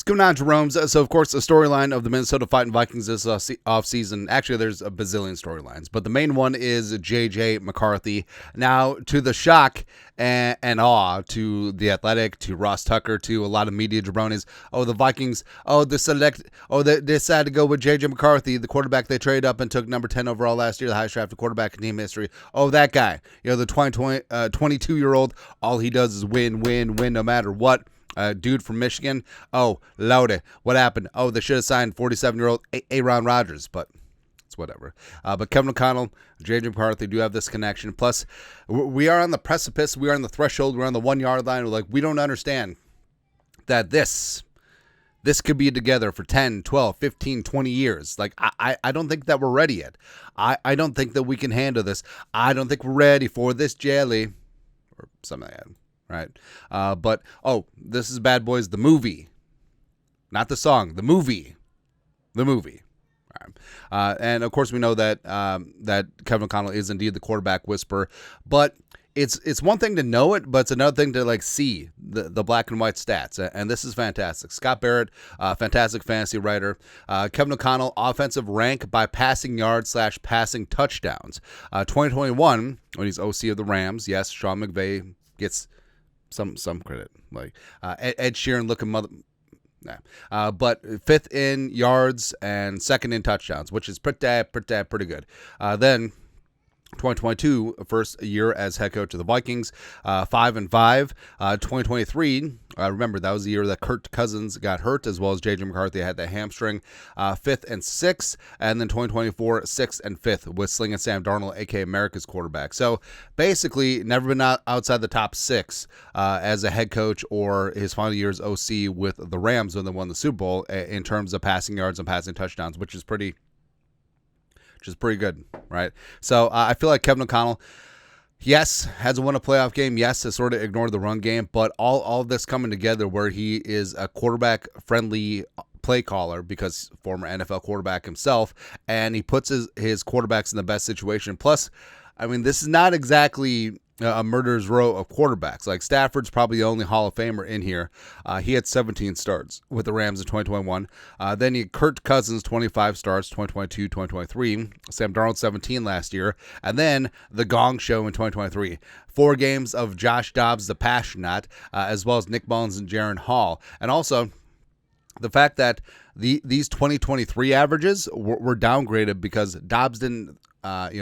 going on, Jerome's? So, of course, the storyline of the Minnesota Fighting Vikings this offseason, actually, there's a bazillion storylines, but the main one is JJ McCarthy. Now, to the shock and awe to The Athletic, to Ross Tucker, to a lot of media jabronis, the Vikings, they decided to go with JJ McCarthy, the quarterback they traded up and took number 10 overall last year, the highest drafted quarterback in team history. Oh, that guy, the 22-year-old, all he does is win no matter what. Dude from Michigan. Oh, loaded. What happened? Oh, they should have signed 47-year-old Aaron Rodgers, but it's whatever. But Kevin O'Connell, JJ McCarthy do have this connection. Plus, we are on the precipice. We are on the threshold. We're on the 1 yard line. We're like, we don't understand that this could be together for 10, 12, 15, 20 years. Like, I don't think that we're ready yet. I don't think that we can handle this. I don't think we're ready for this jelly. Or something like that. Right. But this is Bad Boys, the movie, not the song, the movie. All right. And of course we know that Kevin O'Connell is indeed the quarterback whisperer, but it's one thing to know it, but it's another thing to see the black and white stats. And this is fantastic. Scott Barrett, fantastic fantasy writer. Kevin O'Connell, offensive rank by passing yards / passing touchdowns. 2021, when he's OC of the Rams. Yes, Sean McVay gets some credit, Ed Sheeran looking mother. Nah. But fifth in yards and second in touchdowns, which is pretty good. Then 2022, first year as head coach of the Vikings, 5-5. 2023, remember that was the year that Kirk Cousins got hurt, as well as JJ McCarthy had that hamstring. 5th and 6th, and then 2024, 6th and 5th with Sling and Sam Darnold, aka America's quarterback. So basically, never been outside the top 6 as a head coach or his final year's OC with the Rams when they won the Super Bowl in terms of passing yards and passing touchdowns, which is pretty good, right? So I feel like Kevin O'Connell, yes, hasn't won a playoff game. Yes, has sort of ignored the run game, but all of this coming together where he is a quarterback-friendly play caller because former NFL quarterback himself, and he puts his quarterbacks in the best situation. Plus, I mean, this is not exactly a murderer's row of quarterbacks. Like Stafford's probably the only Hall of Famer in here. He had 17 starts with the Rams in 2021. Then you Kirk Cousins, 25 starts, 2022, 2023. Sam Darnold, 17 last year. And then the Gong Show in 2023. 4 games of Josh Dobbs, the Passionate, as well as Nick Mullins and Jaron Hall. And also the fact that these 2023 averages were downgraded because Dobbs didn't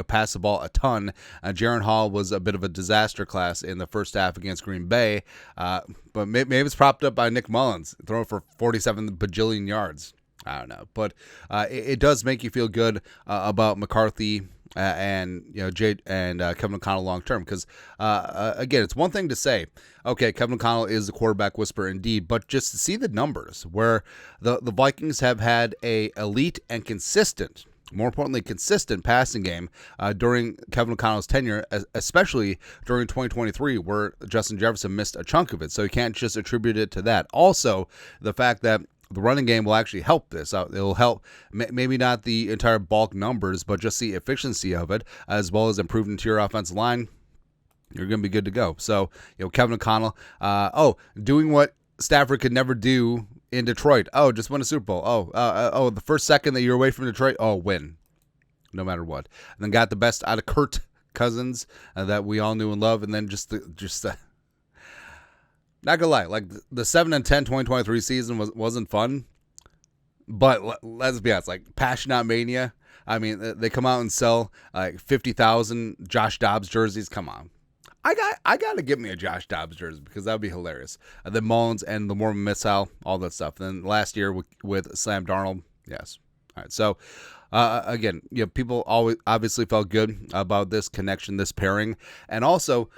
pass the ball a ton. Jaron Hall was a bit of a disaster class in the first half against Green Bay, but maybe it's propped up by Nick Mullins throwing for 47 bajillion yards. I don't know, but it does make you feel good about McCarthy and Kevin O'Connell long term, because again, it's one thing to say, okay, Kevin O'Connell is the quarterback whisperer indeed, but just to see the numbers where the Vikings have had a elite and consistent, more importantly, consistent passing game during Kevin O'Connell's tenure, especially during 2023, where Justin Jefferson missed a chunk of it. So you can't just attribute it to that. Also, the fact that the running game will actually help this out. It'll help, maybe not the entire bulk numbers, but just the efficiency of it, as well as improved interior offensive line. You're going to be good to go. So, Kevin O'Connell, doing what Stafford could never do in Detroit. Just win a Super Bowl. The first second that you're away from Detroit, win, no matter what. And then got the best out of Kirk Cousins that we all knew and love, and then just not gonna lie, like the 7-10 2023 season wasn't fun, but let's be honest, like Passionate Mania. I mean, they come out and sell like 50,000 Josh Dobbs jerseys. Come on. I got to get me a Josh Dobbs jersey because that would be hilarious. The Mullins and the Mormon Missile, all that stuff. And then last year with Sam Darnold, yes. All right, so again, people always obviously felt good about this connection, this pairing. And also,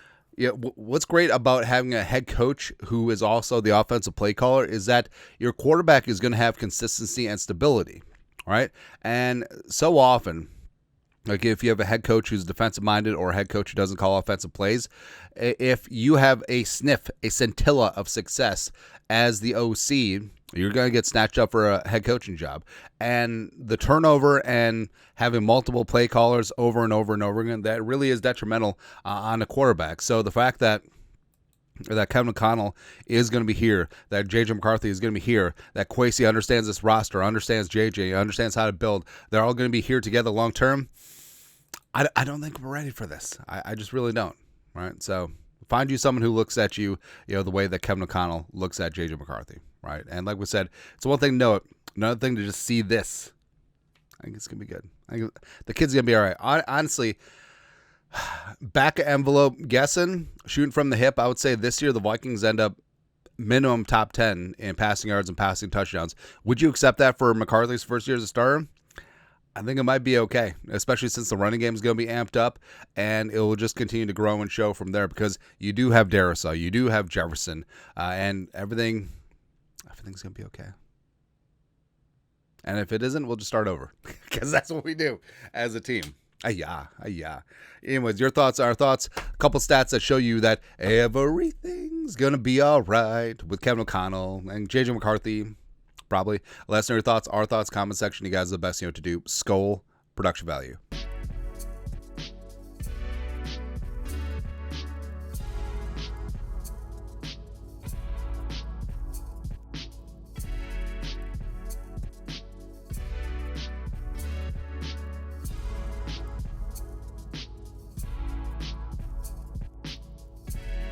what's great about having a head coach who is also the offensive play caller is that your quarterback is going to have consistency and stability, right? And so often, like if you have a head coach who's defensive-minded or a head coach who doesn't call offensive plays, if you have a scintilla of success as the OC, you're going to get snatched up for a head coaching job. And the turnover and having multiple play callers over and over and over again, that really is detrimental on a quarterback. So the fact that that Kevin O'Connell is going to be here, that JJ McCarthy is going to be here, that Kwesi understands this roster, understands JJ, understands how to build. They're all going to be here together long term. I don't think we're ready for this. I just really don't. Right? So find you someone who looks at you, the way that Kevin O'Connell looks at JJ McCarthy. Right? And like we said, it's one thing to know it, another thing to just see this. I think it's going to be good. I think the kid's going to be all right. Honestly, back envelope guessing, shooting from the hip, I would say this year the Vikings end up minimum top 10 in passing yards and passing touchdowns. Would you accept that for McCarthy's first year as a starter? I think it might be okay, especially since the running game is going to be amped up, and it will just continue to grow and show from there because you do have Darrisaw, you do have Jefferson, and everything's going to be okay. And if it isn't, we'll just start over because that's what we do as a team. Yeah. Anyways, your thoughts, our thoughts, a couple stats that show you that everything's going to be all right with Kevin O'Connell and JJ McCarthy, probably. Let us know your thoughts, our thoughts, comment section. You guys are the best, to do. Skol, production value.